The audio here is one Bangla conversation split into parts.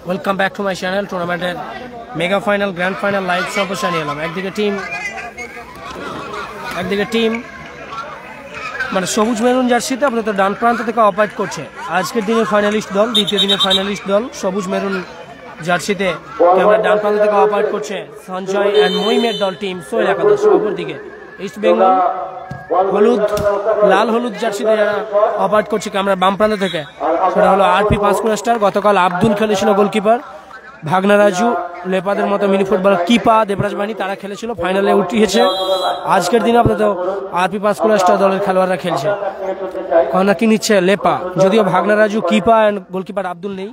Welcome back to my channel. টুর্নামেন্টের mega final, grand final live সম্প্রচার নিয়ে এলাম। একদিকে টিম মানে সবুজ মেরুন জার্সিতে আপাতত ডান প্রান্ত থেকে অপারেট করছে আজকের দিনের ফাইনালিস্ট দল। দ্বিতীয় দিনের ফাইনালিস্ট দল সবুজ মেরুন জার্সিতে ক্যামেরা ডান প্রান্ত থেকে অপারেট করছে সঞ্জয় অ্যান্ড মহিমের দল টিম সোহেল একাদশ। অপরদিকে ইস্ট বেঙ্গল লাল হলুদ জার্সিতে যারা অপারেট করছে ক্যামেরা বাম প্রান্ত থেকে, সেটা হলো আরপি পাঁচকুড়া স্টার। গতকাল আব্দুল খেলেছিল গোলকিপার, ভাগনা রাজু, লেপাদের মতো মিনি ফুটবলার কিপা, দেবরাজ বাহিনী তারা খেলেছিল, ফাইনালে উঠিয়েছে। আজকের দিনে আপাতত আরপি পাঁচকুড়া স্টার দলের খেলোয়াড়রা খেলছে। কর্নার কি নিচ্ছে লেপা, যদিও ভাগনা রাজু, কিপা অ্যান্ড গোলকিপার আব্দুল নেই।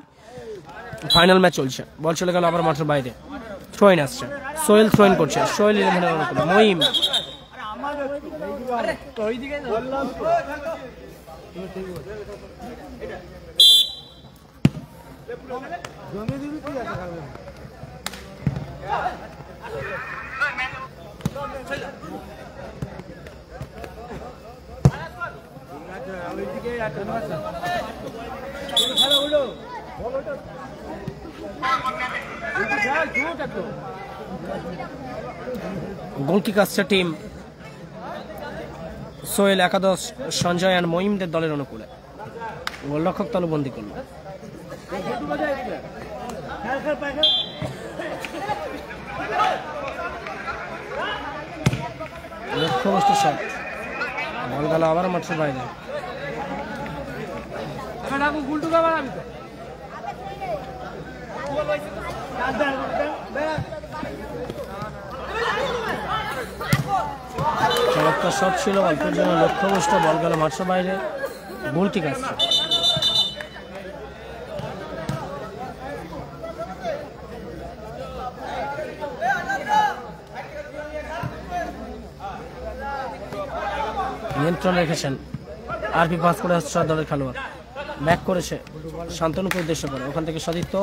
ফাইনাল ম্যাচ চলছে, বল চলে গেল আবার মাঠের বাইরে। থ্রোইন আসছে, সোহেল থ্রোইন করছে, সোহেল 11 মহিম গোলকিক আসছে টিম সোহেল একাদশ, সঞ্জয় অ্যান্ড মহিমদের দলের অনুকূলে। গোলরক্ষক তলবন্দি করল। লক্ষ্যবস্তু শট, বল গেল আবার মাঠের বাইরে। চমৎকার শট ছিল, অল্পের জন্য লক্ষ্যবস্তু, বল গেল মাঠের বাইরে। গোল ঠিক আসছে। নিয়ন্ত্রণ রেখেছেন আরপি পাঁচকুড়া স্টার দলের খেলোয়াড়। ব্যাক করেছে শান্তনুকে উদ্দেশ্য করে, ওখান থেকে সতীর্থ,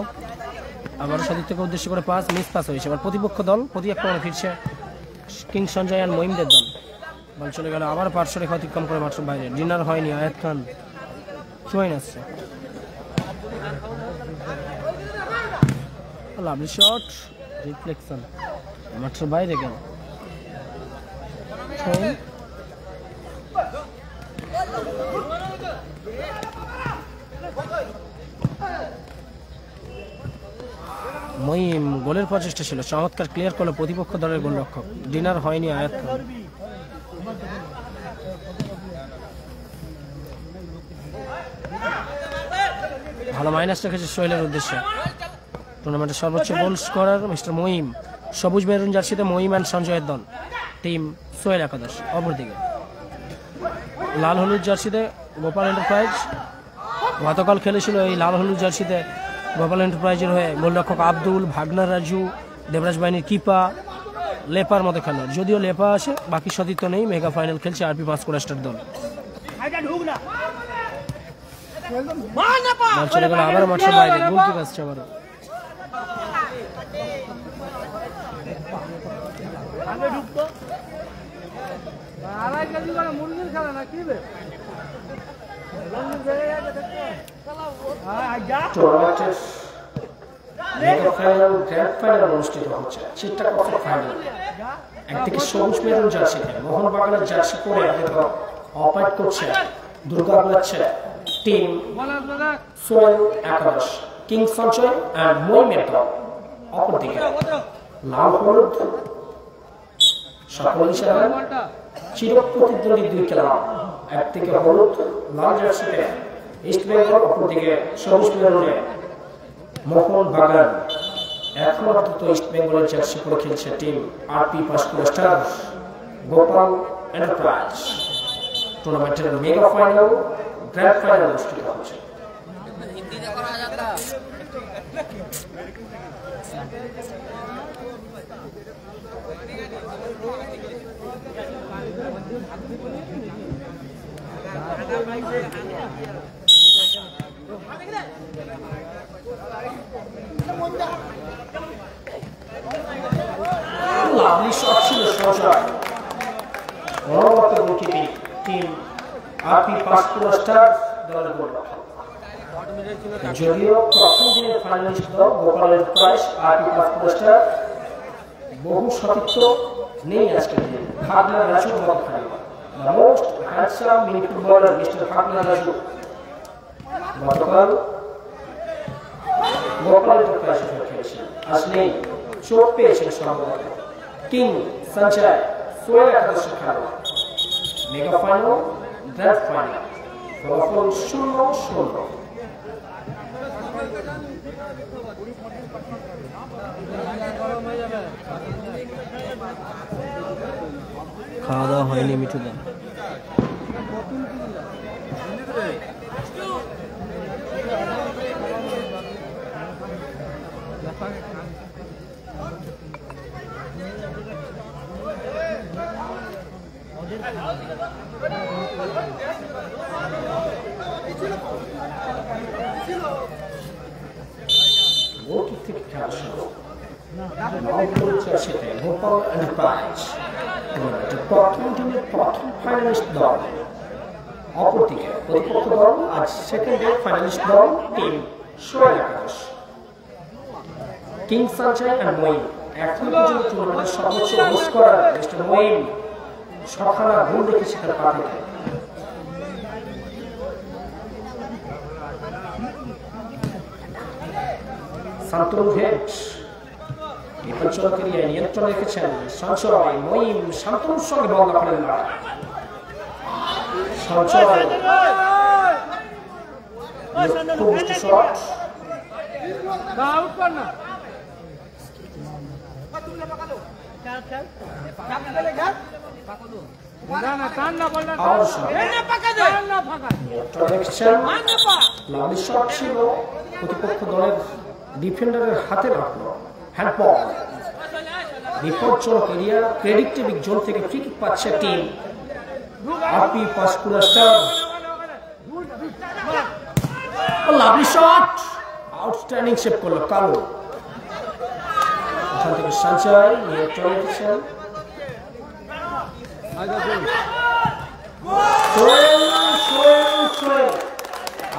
আবার সতীর্থকে উদ্দেশ্য করে পাস, মিস পাস হয়েছে। এবার প্রতিপক্ষ দল প্রতি আক্রমণে ফিরছে কিং সঞ্জয় অ্যান্ড মহিমদের দল। বল চলে গেল আবার পার্শ্ব রেখা অতিক্রম করে মাঠের বাইরে। ডিনার হয়নি, আয়াত খান চুয়াইন আসছে। লাভলি শট, রিফ্লেকশন, মাঠের বাইরে গেল। মহিম গোলের প্রচেষ্টা ছিল, চমৎকার ক্লিয়ার করলো প্রতিপক্ষ দলের গোলরক্ষক। ডিনার হয়নি আয়াত খান। ভালো মাইনাস রেখেছে সোহেলের উদ্দেশ্যে। টুর্নামেন্টের সর্বোচ্চ গোল স্কোরার মিস্টার মহিম। সবুজ মেরুন জার্সিতে মহিম অ্যান্ড সঞ্জয়ের দল টিম সোহেল একাদশ। অপরদিকে লাল হলুদ জার্সিতে গোপাল এন্টারপ্রাইজ গতকাল খেলেছিল। এই লাল হলুদ জার্সিতে গোপাল এন্টারপ্রাইজের হয়ে গোলরক্ষক আব্দুল, ভাগনা রাজু, দেবরাজ বাহিনীর কিপা, লেপার মতো খেলোয়াড়। যদিও লেপা আসে, বাকি সতীর্থ নেই। মেগা ফাইনাল খেলছে আরপি পাঁচকুড়া স্টার দল। চলে গেল আবার মাঠের বাইরে। গোল কিক আসছে আবার। অনুষ্ঠিত হচ্ছে একদিকে সবুজ মেরুন জার্সিতে মোহনবাগানের জার্সি পরে অপারেট করছে, দুর্গা বোলাচ্ছে টিম সোহেল একাদশ, কিং সঞ্জয় অ্যান্ড মহিমের দল। অপরদিকে লাল হলুদ সকল হিসাবে চিরপ্রতিদ্বন্দ্বী দুই খেলোয়াড়। একদিকে হলুদ লাল জার্সিতে ইস্ট বেঙ্গল, অপরদিকে সবুজ মেরুনে মোহনবাগান। এখন অন্তত ইস্ট বেঙ্গলের জার্সি পরে খেলছে team RP Panchkura star Gopal enterprise. টুর্নামেন্টের মেগা ফাইনাল, গ্র্যান্ড ফাইনাল অনুষ্ঠিত হচ্ছে। লাভলি শট ছিল সঞ্জয়। পরবর্তী গোলকিপিং টিম আরপি পাঁচকুড়া স্টার দলের গোলরক্ষক। যদিও প্রথম দিনের ফাইনালিস্ট দল গোপালের প্রাইস পুরস্কার বহু সতীর্থ নেই আজকের দিনে। ভাগনা Raju the most handsome mini footballer Mr. Bhagna Raju গতকাল গোপালের প্রাইস খেলেছেন। আসলে চোট পেয়েছেন সম্ভবত কিং সঞ্জয় সোয়েল একাদশের খেলোয়াড়। মেগা ফাইনাল গ্র্যান্ড ফাইনাল ফলাফল 0-0। খাওয়া দাওয়া হয়নি মিঠুদা। গোপাল এন্টারপ্রাইজ প্রথম দিনের প্রথম ফাইনালিস্ট দল, অপরদিকে প্রতিপক্ষ দল আজ সেকেন্ড ডে ফাইনালিস্ট দল টিম সোয়েল একাদশ। কিং সঞ্জয় এন্ড মঈন এখন পর্যন্ত টুর্নামেন্টের সর্বোচ্চ মিস করার মিস্টার মঈন ছখানা গোল রেখেছে তার পা থেকে। শান্তনু ভেট বিপজ্জনক এরিয়ায় নিয়ন্ত্রণ রেখেছেন সঞ্চয়। মঈন শান্তনুর সঙ্গে বল দখলের লড়াই। সঞ্চয় ছিল প্রতিপক্ষ দলের ডিফেন্ডারের হাতে রাখলো হ্যান্ডবল। বিপজ্জনক এরিয়া প্রেডিক্টিভ জোন থেকে ফ্রি কিক পাচ্ছে team RP Panskura star. Lovely shot, outstanding save করলো কালো। ওখান থেকে সঞ্চয় নিয়ন্ত্রণ রেখেছেন।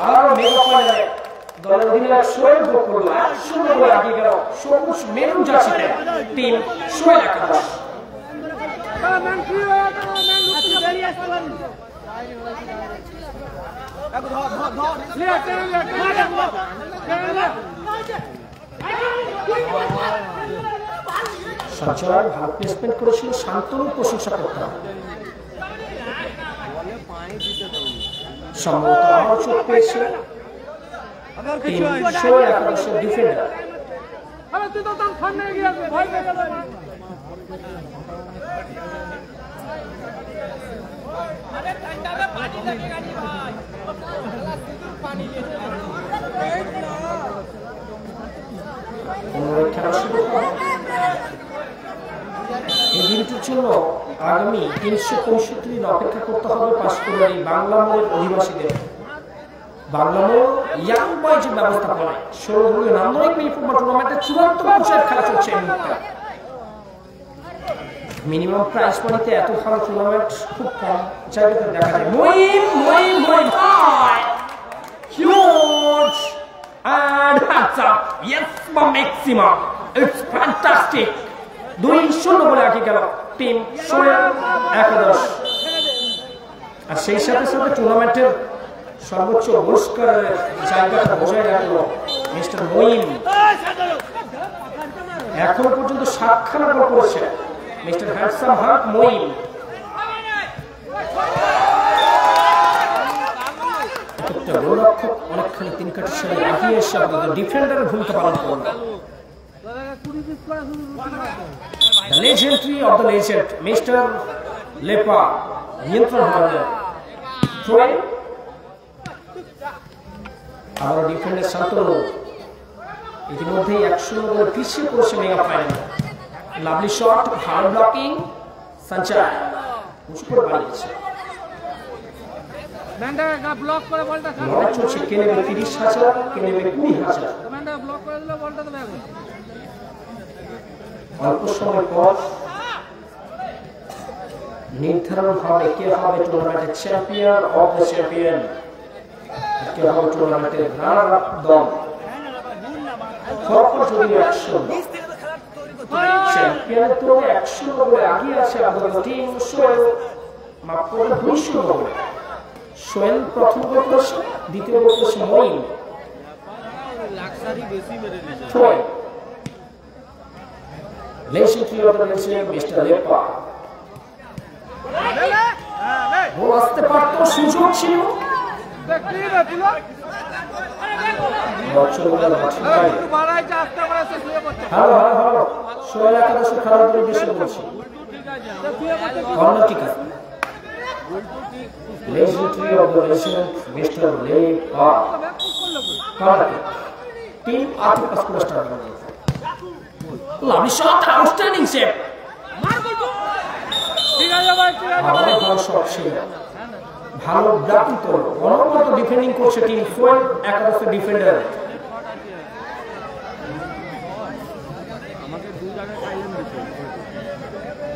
আর মেগা ফাইনালে দলের অধিনায়ক সোহেল গোল করল। 1-0 গোলে এগিয়ে গেল সবুজ মেরুন জার্সিতে টিম সোহেল একাদশ। সঞ্চয় ভালো প্লেসমেন্ট করেছিল, শান্তনু প্রশংসা করতে হবে। সম্ভবত আবার চোট পেয়েছে টিম সোহেল একাদশের ডিফেন্ডার। এই দিনটির জন্য আগামী 365 দিন অপেক্ষা করতে হবে পাঁশকুড়ার বাংলা মোড়ের অধিবাসীদের। বাংলা মোড় ইয়াং বয়েজের ব্যবস্থাপনায় 16 দলীয় নান্দনিক মিনি ফুটবল টুর্নামেন্টের চূড়ান্ত পর্যায়ের খেলা চলছে এই মুহূর্তে। মিনিমাম প্রাইস মানিতে এত ভালো টুর্নামেন্ট খুব কম জায়গাতে দেখা যায়। Moin huge and handsome, yes maximum, it's fantastic। 2-0 বলে এগিয়ে গেল টিম সোহেল একাদশ। আর সেই সাথে সাথে টুর্নামেন্টের সর্বোচ্চ পুরস্কারের জায়গাটা বজায় রাখল মিস্টার মঈন। এখন পর্যন্ত 7খানা গোল করেছে মিস্টার হ্যান্ডসাম হার্ট মঈন। গোলরক্ষক অনেকখানি 3 কাঠের সাথে এগিয়ে এসে আপনাদের ডিফেন্ডারের ভূমিকা পালন করল। The legendary of the legend, Mr. লেপা নিয়ন্ত্রণ হারালেন। আবার ডিফেন্ডার শান্তনু ইতিমধ্যেই 100 গোলে পিছিয়ে পড়েছে মেগা ফাইনালে। লাভলি শট, ভালো ব্লকিং, সঞ্চয় মুশকিল বাড়িয়েছে। ম্যান্ডা ব্লক করে বলটা লড়াই চলছে, কে নেবে 30,000, কে নেবে 20,000। ম্যান্ডা ব্লক করে দিলে বলটা তো ব্যাগ। অল্প সময় পর নির্ধারণ হবে কে হবে টুর্নামেন্টের চ্যাম্পিয়ন অফ দ্য চ্যাম্পিয়ন। আজকে হবে টুর্নামেন্টের রানার আপ দল ফলাফল যদি 100 চ্যাম্পিয়ন তো 100 গোলে আগিয়ে আছে আপাতত টিম সোহেল মাত্র 200 গোলে সোহেল প্রথম গোল করেছে দ্বিতীয় গোল করেছে মঈন সোহেল লেসিং ক্লিয়ার করেছে মিস্টার লেপা গোল আসতে পারত সুযোগ ছিল হ্যালো সোহেল একাদশ খেলার উদ্দেশ্য বলছি corner kick legendary of the nation, Mr. Lepa. Team Arthur Pascal started. Lovely shot, outstanding save. ভালো শট ছিল ভালো ব্লকিং করলো অনবরত ডিফেন্ডিং করছে টিম সোহেল একাদশের ডিফেন্ডার আমাকে দুই জায়গায় খাইলেন দিতে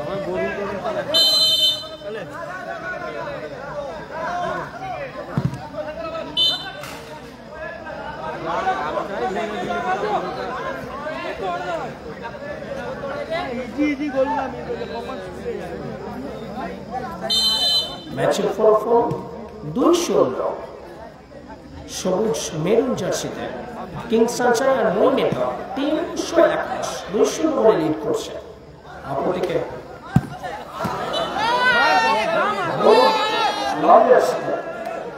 আমার বোলিং করে ইজি গোল না ম্যাচের ফলাফল 2-0 সবুজ মেরুন জার্সিতে কিংস সানশাইন আর মইমেন্ট টিম সোহেল একাদশ 2-0 গোলে লিড করছে অপরদিকে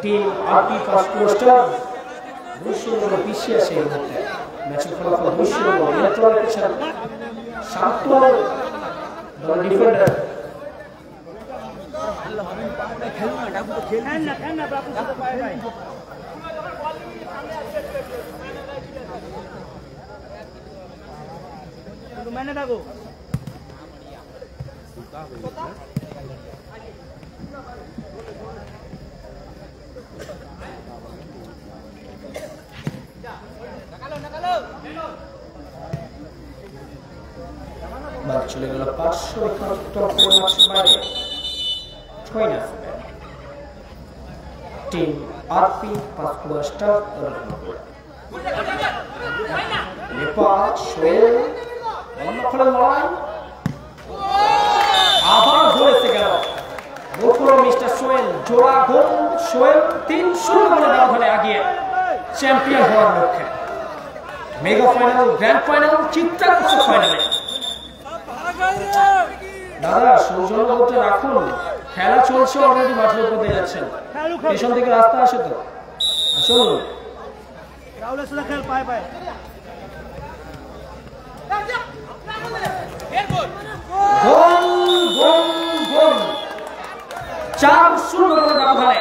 টিম আরপি পাসপোস্টার 2-0 গোলে পিছিয়ে আছে এই মুহূর্তে ম্যাচের ফলাফল 2-0 গোল ইলেকট্রনিক শান্তর দল ডিফেন্ডার मैंने देखो চলে গেল 571 বাইরে 6 না টিম আরপি পাসপোস্টার লেপা সোহেল অন্যফলে লড়াই আবার ধরেছে গেল গোল মিস্টার সোহেল জোড়া গোল সোহেল 3-0 গোলে ব্যবধানে আগিয়ে চ্যাম্পিয়ন হওয়ার লক্ষ্যে মেগা ফাইনাল গ্র্যান্ড ফাইনাল চিত্তাকর্ষক ফাইনালে দাদা সৌজন্য বলতে রাখুন খেলা চলছে অলরেডি মাঠের উপর দিয়ে যাচ্ছেন পেছন থেকে রাস্তা আসে তো চলুন রাহুলের সাথে খেল পায় পায় গোল গোল গোল 4-0 গোলে ব্যবধানে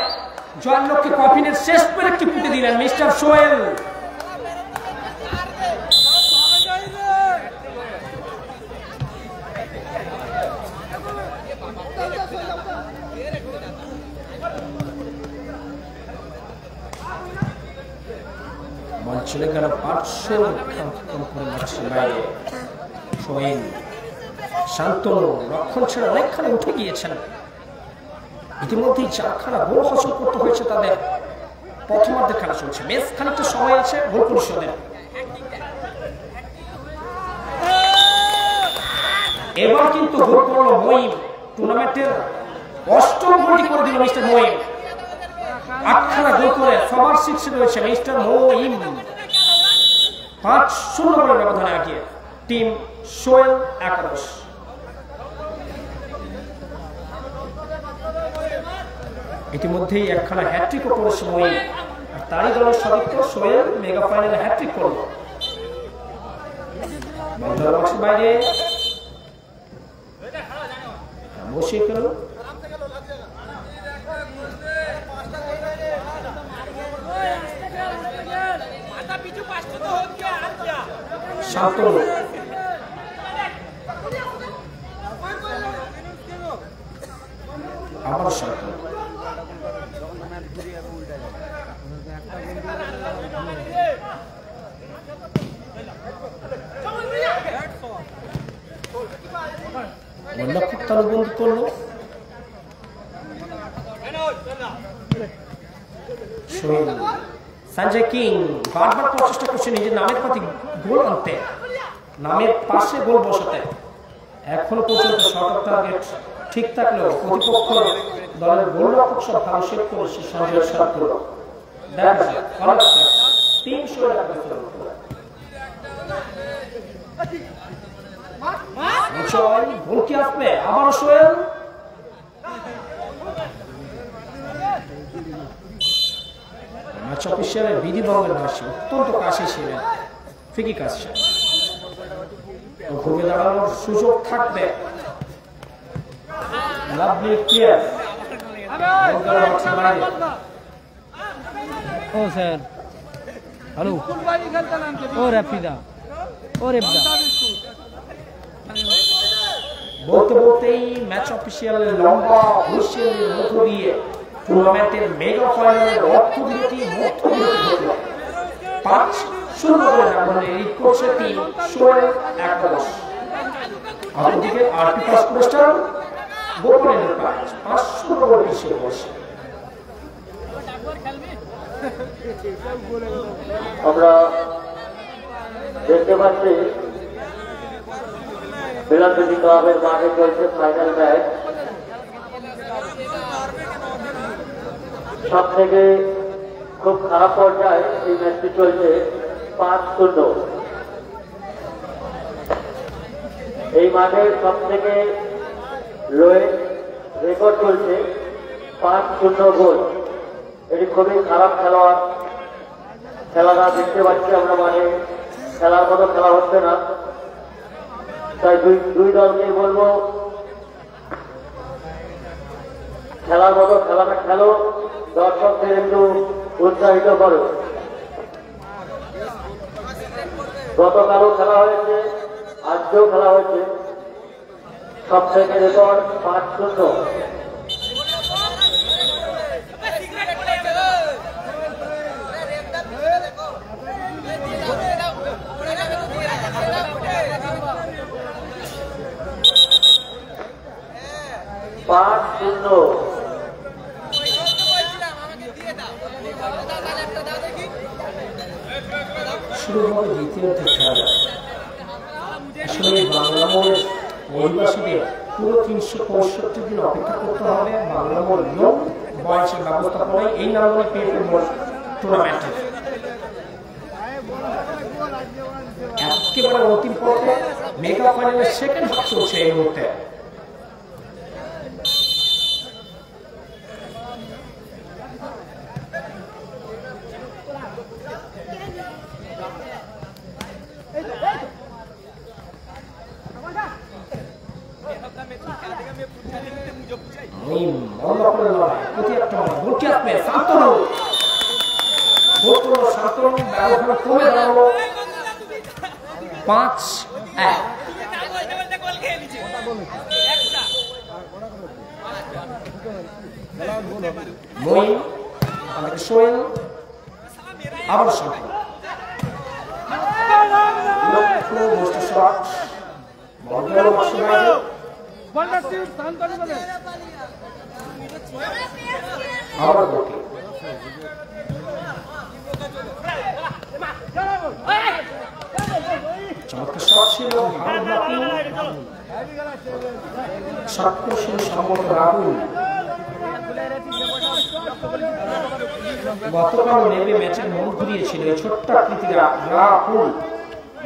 জয়ের লক্ষ্যে কফিনের শেষ পেরেকটি পুঁতে দিলেন মিস্টার সোহেল চলে গেল 500 বাইরে সোহেল শান্তনু রক্ষণ ছেড়ে অনেকখানি উঠে গিয়েছেন ইতিমধ্যেই 4খানা গোল হাসিল করতে হয়েছে তাদের প্রথমার্ধে খেলা চলছে বেশ খানিকটা সময় আছে গোল পরিশোধের এবার কিন্তু গোল করলো মঈম টুর্নামেন্টের 8ম গোলটি করে দিল মিস্টার মঈম 8খানা গোল করে সবার শীর্ষে রয়েছে মিস্টার মঈম 5-0 গোলের ব্যবধানে আগিয়ে টিম সোহেল একাদশ ইতিমধ্যেই একখানা হ্যাট্রিকও করেছে মঈম আর তারই দলের সদস্য সোহেল মেগা ফাইনালে হ্যাট্রিক করল বাইরে বসে গেল শান্তনু আবার শান্তনু খুব তালুবন্দি করলো সোহেল সঞ্জয় কিং বারবার প্রচেষ্টা করছে নিজের নামের প্রতি গোল আনতে, নামের পাশে গোল বসাতে। এখনো পর্যন্ত শর্ট টার্গেট ঠিক থাকলেও প্রতিপক্ষ দলের গোলরক্ষক সব ভালো সেভ করেছে সঞ্জয়ের শটগুলো। গোল কি আসবে? আবারও সোহেল। ম্যাচ অফিসিয়ালের বিধি ভঙ্গের ভাষী অত্যন্ত কাছে ছিলেন ফিকি কাছে। ঘুরে দাঁড়ানোর সুযোগ থাকবে। Lovely clear. Oh sir, hello, oh Rafida, oh রেবদা। বলতে বলতেই ম্যাচ অফিসিয়ালের লম্বা হুইসেলের মধ্য দিয়ে টুর্নামেন্টের মেগা ফাইনালের অর্থবিরতি 5-0 করে নামলে লিড করছে টিম সোহেল একাদশ। অপরদিকে আরপি পাসপোর্টার গোপন এন্টারপ্রাইজ 5-0 করে পিছিয়ে বসে। আমরা দেখতে পাচ্ছি বিলাসিনী ক্লাবের মাঠে চলছে ফাইনাল ম্যাচ। সব থেকে খুব খারাপ পর্যায়ে এই ম্যাচটি চলছে 5-0। এই মাঠের সব থেকে লোয়েস্ট রেকর্ড চলছে 5-0 গোল। এটি খুবই খারাপ খেলাটা দেখতে পাচ্ছি আমরা, মানে খেলার মতো খেলা হচ্ছে না। তাই দুই দলকে বলবো খেলার মতো খেলাটা খেলো, দর্শকদের একটু উৎসাহিত করো। গতকালও খেলা হয়েছে, আজকেও খেলা হয়েছে, সব থেকে রেকর্ড 5-0। শুরু হবে দ্বিতীয় খেলা। আসলে বাংলামোড়ের অধিবাসীদের পুরো 365 দিন অপেক্ষা করতে হবে বাংলামোড় ইয়ং বয়সের ব্যবস্থাপনায় এই নামে টুর্নামেন্টে। একেবারে অন্তিম পর্বে মেগা ফাইনালের সেকেন্ড হাফ চলছে এই মুহূর্তে। সোহেল আবার চমৎকার শট ছিল, সম্ভবত রাহুল গতকাল নেমে ম্যাচের মন ঘুরিয়েছিল এই ছোট্ট আকৃতির রাহুল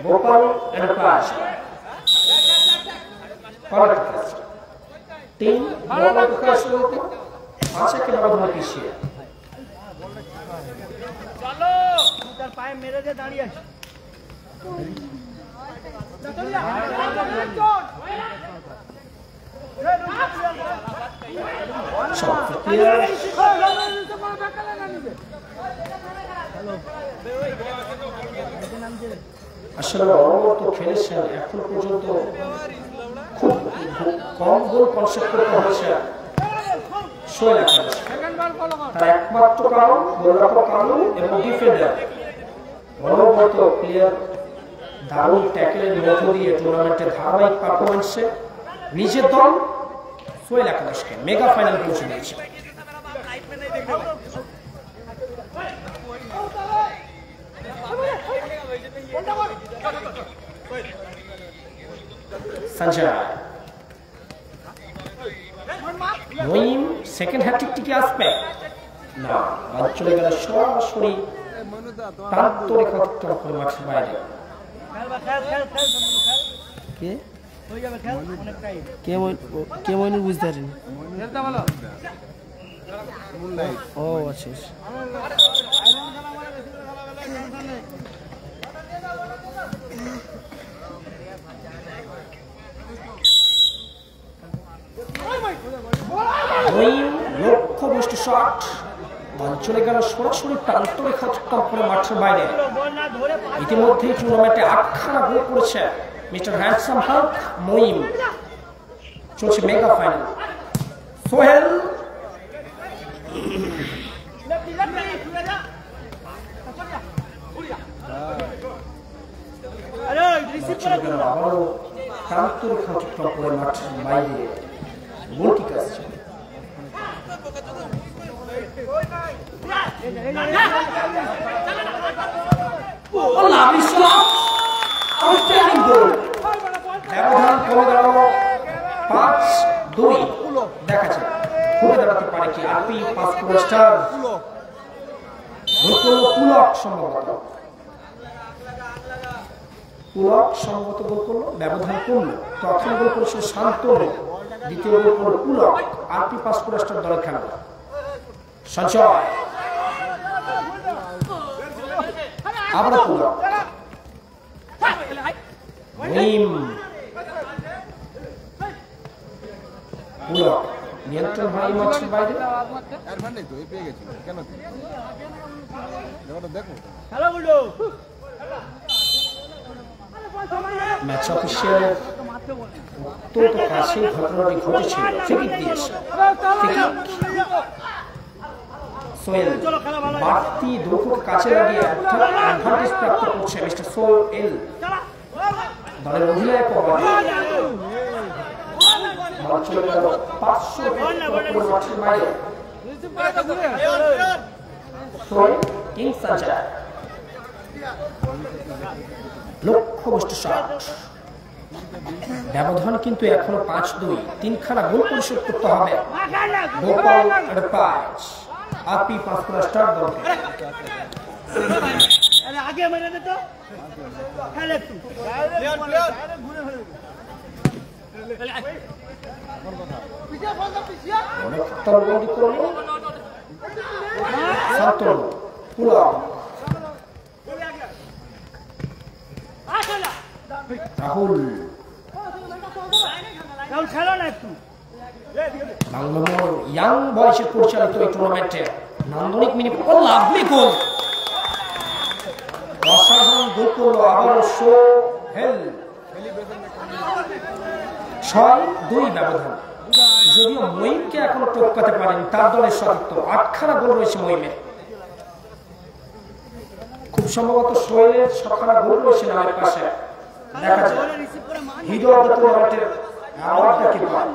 গোপাল এন্টারপ্রাইজ। তিন পাঁচকে ব্যবহার পিছিয়ে পায়ে মেরে দিয়ে দাঁড়িয়ে আছে। আসলে অনবরত খেলেছেন, এখন পর্যন্ত খুব কম গোল কনসেপ্ট করতে হয়েছে সোহেল একাদশ। তার একমাত্র কারণ গোলরক্ষক কারণ এবং ডিফেন্ডার অনবরত প্লেয়ার দারুণ ট্যাকেলের মধ্য দিয়ে টুর্নামেন্টের ধারাবাহিক পারফরমেন্সে নিজের দল সোহেল একাদশকে মেগা ফাইনালে পৌঁছে দিয়েছে। সঞ্জয় মঈম সেকেন্ড হ্যাট্রিক টিকে আসবে না, বল চলে গেল সরাসরি প্রান্ত রেখা অতিক্রম করে মাঠের বাইরে। কে কে মইনুল বুঝতে পারেনি। ও আচ্ছা লক্ষ্যভ্রষ্ট শট, বল চলে গেল সরাসরি প্রান্ত রেখা অতিক্রম করে মাঠের বাইরে। ইতিমধ্যে টুর্নামেন্টে 8খানা গোল করেছে মিস্টার হ্যান্ডসাম হাল্ক মঈম। চলছে মেগা ফাইনাল। সোহেল আবারও প্রান্ত রেখা অতিক্রম করে মাঠের বাইরে গোল কিক আসছে। ব্যবধান কমে গেল 5-2। দেখা যাক ঘুরে দাঁড়াতে পারে কি আরপি পাসপোর্ট স্টার। পুলক সম্ভবত গোল করলো, ব্যবধান কমলো। প্রথম গোল করেছিল শান্তনু, দ্বিতীয় গোল করল পুলক। আরপি পাসপোর্ট স্টার দলের খেলা। সঞ্চয় আবার পুলক, পুলক নিয়ন্ত্রণ হয় মাঠের বাইরে। ম্যাচ অফিসিয়াল অত্যন্ত কাছে ঘটনাটি ঘটেছিল। ফ্রিকিক দিয়েছে, সোহেল বাড়তি দৈর্ঘ্যকে কাছে লাগিয়ে অ্যাডভান্টেজ প্রাপ্ত করছে মিস্টার সোহেল, দলের অধিনায়ক। লক্ষ্যভ্রষ্ট শট, ব্যবধান কিন্তু এখনো 5-2। 3খানা গোল পরিশোধ করতে হবে Gopal enterprise RP passport star দলকে। আগে মেরে দে তো খেলে একটু অনেক তরবন্দি করলো শান্তনু। পুলক রাহুল খেলো না একটু। বাংলামোর ইয়াং বয়সে পরিচালিত এই টুর্নামেন্টে নান্দনিক মিনি লাভলি গোল, অসাধারণ গোল করলো আবার সোহেল। 6-2 ব্যবধান। যদিও মঈমকে এখনো টপকাতে পারেন তার দলের সতীর্থ। 8খানা গোল রয়েছে মঈমের। খুব সম্ভবত সোহেলের 6খানা গোল রয়েছে নামের পাশে। দেখা যায় হিরো অফ দ্য টুর্নামেন্টের অ্যাওয়ার্ডটা কি পায়।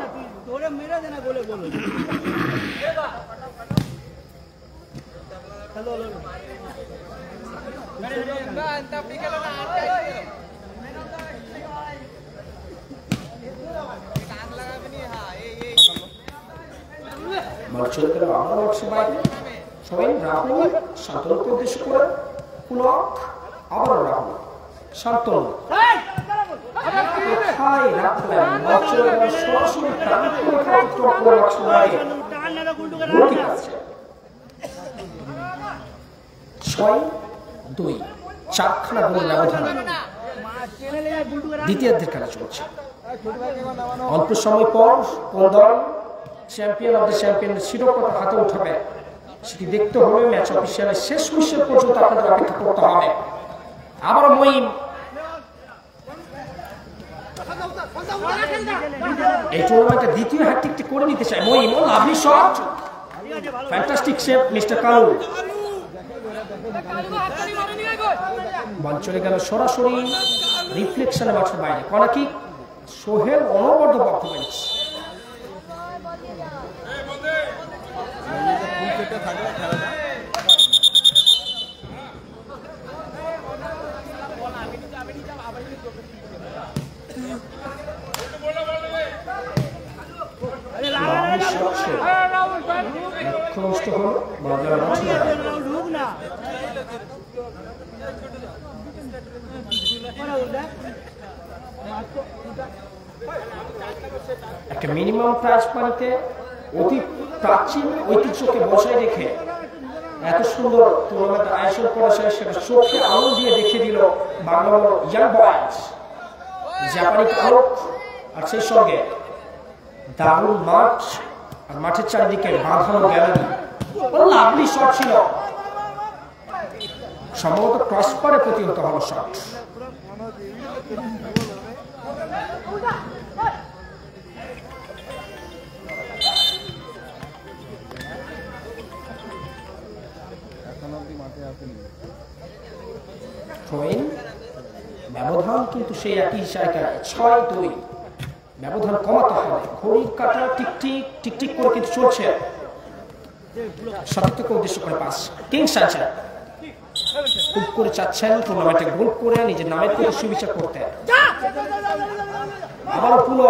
সবাই রাহুল শান্তনুকে উদ্দেশ্য করে পুলক আবার রাহুল শান্তনু দুই 4খানা গোলের ব্যবধান। দ্বিতীয়ার্ধের খেলা চলছে। অল্প সময় পর কোন দল চ্যাম্পিয়ন অব দ্য চ্যাম্পিয়নের শিরোপাটা হাতে উঠাবে সেটি দেখতে হবে। ম্যাচ অফিসিয়ালের শেষ হুইসেল পর্যন্ত আপনাদের অপেক্ষা করতে হবে। আবার মঈম এই টুর্নামেন্টে দ্বিতীয় হ্যাট্রিকটি করে নিতে চায় Moim. Oh lovely shot, fantastic save mister Kalu. Ball চলে গেল সরাসরি রিফ্লেকশনে মাঠের বাইরে। Corner kick. সোহেল অনবদ্য পারফরম্যান্স। একটা মিনিমাম প্রাইস মানিতে অতি প্রাচীন ঐতিহ্যকে বজায় রেখে এত সুন্দর টুর্নামেন্ট আয়োজন করা যায়, সেটা চোখে আলো দিয়ে দেখিয়ে দিল বাংলার ইয়াং বয়েজ, জাপানি আলোক, আর সেই সঙ্গে দারুণ মাঠ আর মাঠের চারিদিকে বাঁধানো গ্যালারি। লাভলি শট ছিল, সম্ভবত ক্রসবারে প্রতিহত হলো শট। ব্যবধান কিন্তু সেই একই জায়গায় 6-2, ব্যবধান কমাতে হবে। ঘড়ির কাঁটা টিকটিক টিকটিক করে কিন্তু চলছে। শতককে উদ্দেশ্য করে পাস, কিংস সানশাইন খুব করে চাচ্ছেন টুর্নামেন্টে গোল করে নিজের নামের প্রতি সুবিচার করতে। আবারও পুরো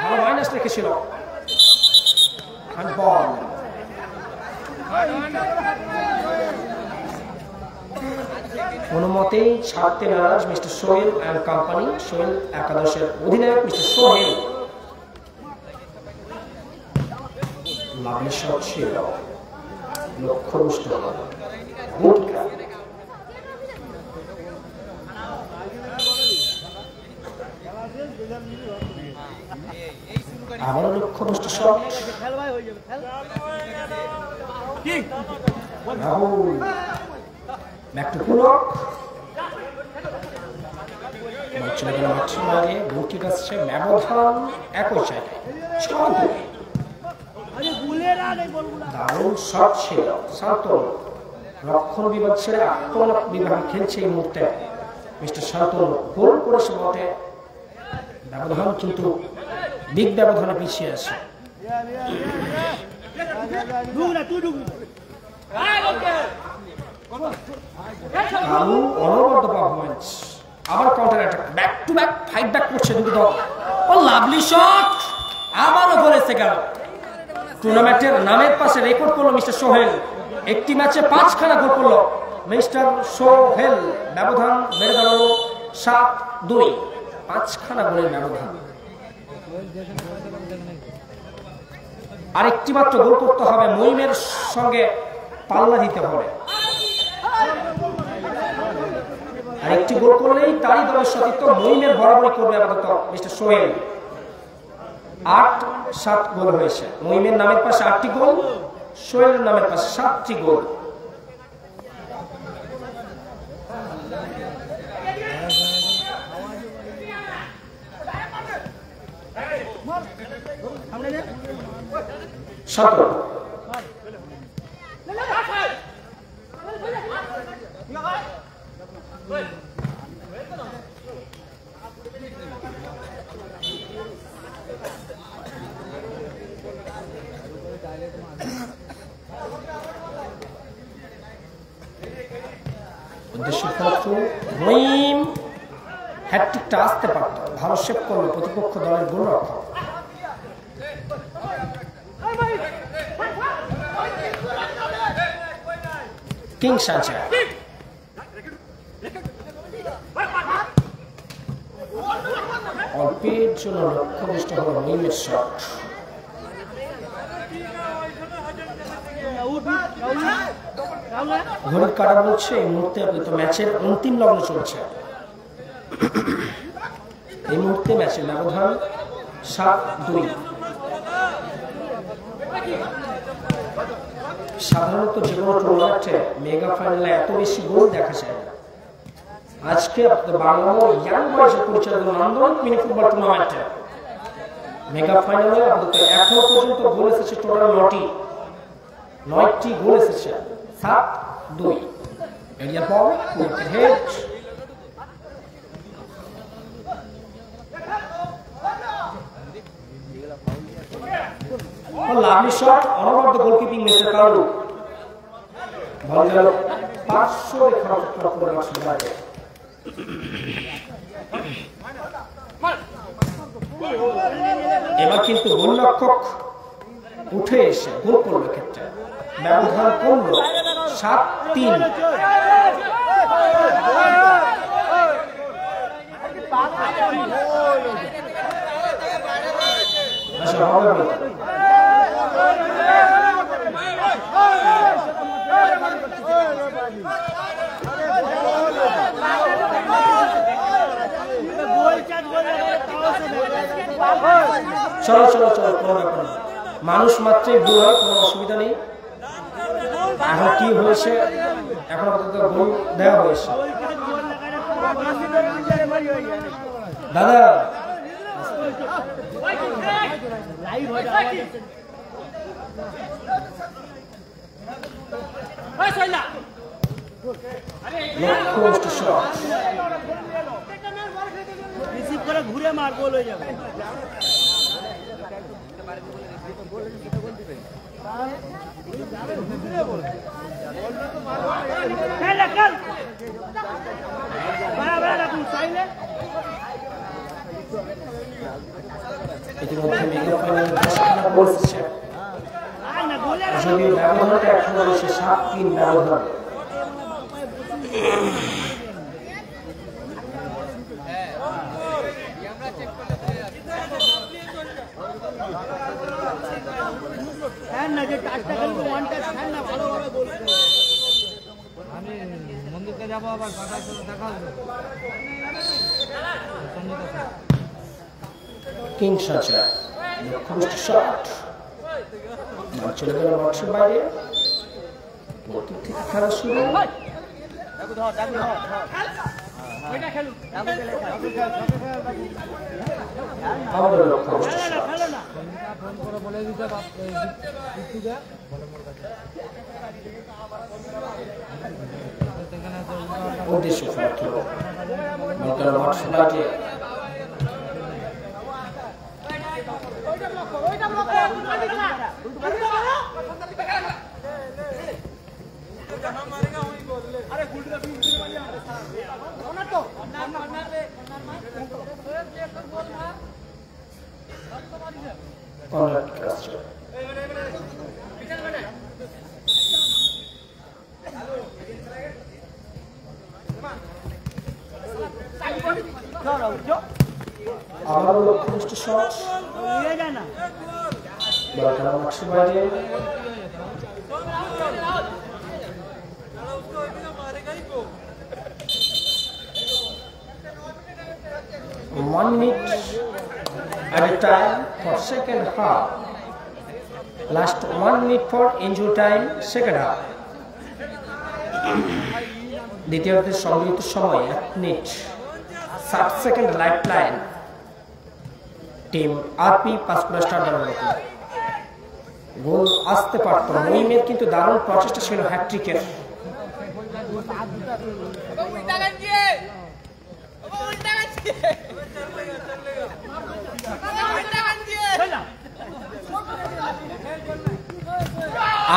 ভালো মাইনাস রেখেছিল। বল কোনো মতেই ছাড়তে নারাজ mister Sohel and company. Sohel একাদশের অধিনায়ক মিস্টার সোহেল। লাভলি শট ছিল, লক্ষ্যভ্রষ্ট আবারও লক্ষ্যভ্রষ্ট শট। রাহুল ব্যাক টু পুলক, চলে গেল মাঠের বাইরে। গোলকিক আসছে, ব্যবধান একই জায়গায় 6-2। দারুণ শট ছিল শান্তনু। রক্ষণ বিভাগ ছেড়ে আক্রমণ বিভাগে খেলছে এই মুহূর্তে মিস্টার শান্তনু। গোল করেছে বটে, ব্যবধান কিন্তু বিগ ব্যবধানে পিছিয়ে আছে। কালু অনবদ্য পারফরম্যান্স, আবার counter attack, back to back fight back করছে দুটো দল। ও লাভলি শট, আবারও গোলেছে গেল। টুর্নামেন্টের নামের পাশে রেকর্ড করলো মিস্টার সোহেল। একটি ম্যাচে 5খানা গোল করলো মিস্টার সোহেল। ব্যবধান বেড়ে দাঁড়ালো 7-2, 5খানা গোলের ব্যবধান। আরেকটি মাত্র গোল করতে হবে, মহিমের সঙ্গে পাল্লা দিতে হবে। আরেকটি গোল করলেই তারই দলের সতীর্থ মহিমের বরাবরই করবে আপাতত মিস্টার সোহেল। 8-7 গোল হয়েছে। মহিমের নামের পাশে 8টি গোল, সোহেলের নামের পাশে 7টি গোল। মহিম হ্যাটট্রিকটা আসতে পারত, ভালো সেভ করলো প্রতিপক্ষ দলের গোলরক্ষক। কিংস সানশাইন অল্পের জন্য লক্ষ্যভ্রষ্ট হল মহিমের শট। ঘড়ির কাঁটা বলছে এই মুহূর্তে ম্যাচের অন্তিম লগ্ন চলছে। এই মুহূর্তে ম্যাচের ব্যবধান 7-2। সাধারণত যে কোনো টুর্নামেন্টে মেগা ফাইনালে এত বেশি গোল দেখা যায় না। আজকে বাংলা ইয়াং বয়সের পরিচালিত নান্দনিক মিনি ফুটবল টুর্নামেন্টে মেগা ফাইনালে এখনো পর্যন্ত গোল এসেছে টোটাল 9টি গোল এসেছে। 7-2 এরিয়া বল হেড। লাভলি শট, অনবদ্য গোলকিপিং মিস্টার কালু। বল গেল 500 রেখা অতিক্রম করে বাইরে। এবার কিন্তু গোলরক্ষক উঠে এসে গোল করলো ক্ষেত্রে ব্যবধান করলো 7-3। চলো চলো চলো, কোনো ব্যাপার না, মানুষ মাত্রই ভুল হয়, কোনো অসুবিধা নেই। এখন কি হয়েছে, এখন আপাতত গোল দেওয়া হয়েছে। দাদা রিসিভ করে ঘুরে মার, গোল হয়ে যাবে। ইতিমধ্যে মেগা ফাইনালে 10খানা গোল এসেছে, যদিও ব্যবধানটা এখনো রয়েছে 7-3 ব্যবধান। মন্দিরকে যাবো আবার দেখা হবে। কিং সঞ্চয় শট চলে গেল বক্সের বাইরে। গোলকিক থেকে খেলা শুরু। আমাদের লক্ষ্য উদ্দেশ্য আমার লক্ষ্যনিষ্ঠ শট বক্সের বাইরে। One minute at a time for second half. Last 1 minute for injury time, second half. দ্বিতীয়ার্ধের সংগৃহীত সময় 1 minute 60 second life line. Team RP Panchkura star দলের গোল আসতে পারত, মহিমের কিন্তু দারুণ প্রচেষ্টা ছিল হ্যাট্রিকের।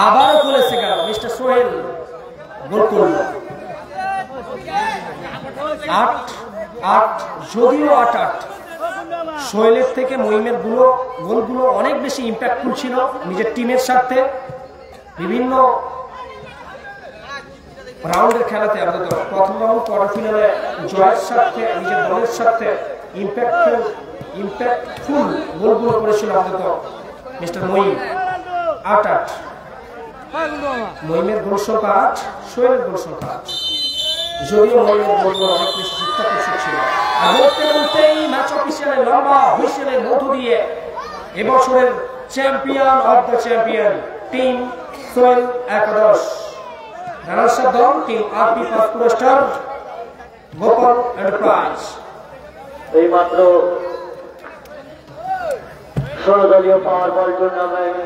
আবারও খুলেছে গেল মিস্টার সোহেল, গোল করল। 8-8, যদিও 8-8। সোহেলের থেকে মহিমের গোলগুলো অনেক বেশি ইম্প্যাক্টফুল ছিল নিজের টিমের সাথে। বিভিন্ন রাউন্ডের খেলাতে আমাদের প্রথম রাউন্ড কোয়ার্টার ফিনালে জয়ের সাথে নিজের দলের সাথে ইম্প্যাক্টফুল গোলগুলো করেছিল আমাদের মিস্টার মহিম। 8-8, মহিমের গোল সংখ্যা 8, সোহেলের গোল সংখ্যা 8। যদিও মহিমের গোলগুলো অনেক বেশি চিত্তাকর্ষক ছিল। আর বলতে বলতেই ম্যাচ অফিসিয়ালের লম্বা হুইসেলের মধ্য দিয়ে এবছরের champion of the champion team Sohel একাদশ, রানার্স আপ দল team RP Panchkura star Gopal enterprise. এই মাত্র 16 দলীয় পাওয়ার বল টুর্নামেন্ট